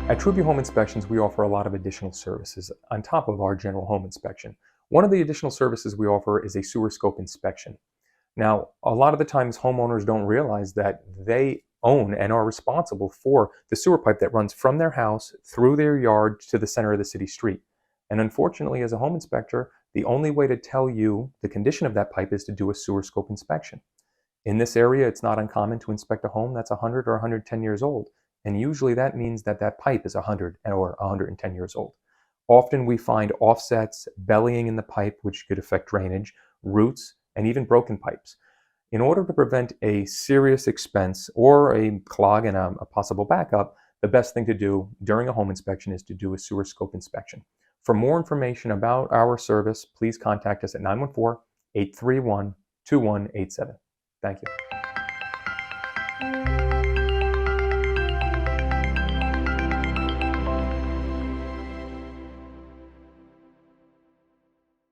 At Truby Home Inspections, we offer a lot of additional services on top of our general home inspection. One of the additional services we offer is a sewer scope inspection. Now, a lot of the times homeowners don't realize that they own and are responsible for the sewer pipe that runs from their house through their yard to the center of the city street. And unfortunately, as a home inspector, the only way to tell you the condition of that pipe is to do a sewer scope inspection. In this area, it's not uncommon to inspect a home that's 100 or 110 years old, and usually that means that that pipe is 100 or 110 years old. Often we find offsets, bellying in the pipe, which could affect drainage, roots, and even broken pipes. In order to prevent a serious expense or a clog and a possible backup, the best thing to do during a home inspection is to do a sewer scope inspection. For more information about our service, please contact us at 914-831-2187. Thank you.